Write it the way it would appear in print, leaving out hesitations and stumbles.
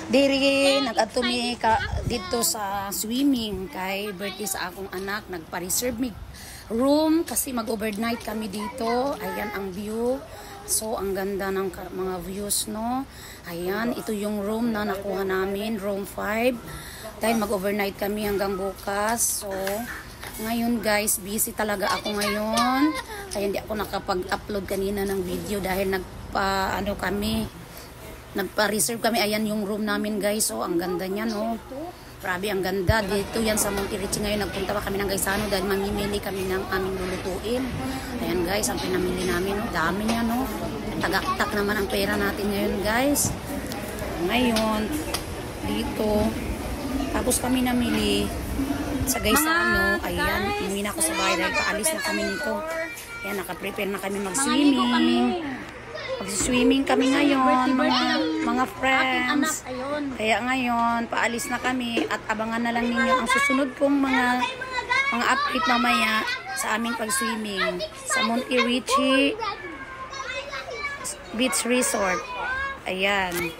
Diri nag-adto mi ka dito sa swimming kay birthday sa akong anak, nagpa-reserve mi room kasi mag-overnight kami dito. Ayan ang view. So ang ganda ng mga views, no. Ayan, ito yung room na nakuha namin, room 5. Dahil mag-overnight kami hanggang bukas. So ngayon guys, busy talaga ako ngayon. Kaya hindi ako nakapag-upload kanina ng video dahil nagpa-reserve kami. Ayan yung room namin guys. So ang ganda niya, no. Grabe ang ganda. Dito yan sa Monte Ricci ngayon. Nagpunta pa kami ng Gaisano dahil mamimili kami ng aming lulutuin. Ayan guys, ang pinamili namin, no. Dami niya, no. Tagaktak naman ang pera natin ngayon guys. Ngayon, dito. Tapos kami namili sa Gaisano. Ayan, umuwi na ako sa bahay dahil paalis na kami nito. Ayan, nakaprepare na kami mag-swimming. Mag-swimming kami ngayon, mga friends. Kaya ngayon, paalis na kami at abangan na lang ninyo ang susunod kong mga update mamaya sa aming pag-swimming sa Monte Ricci Beach Resort. Ayan.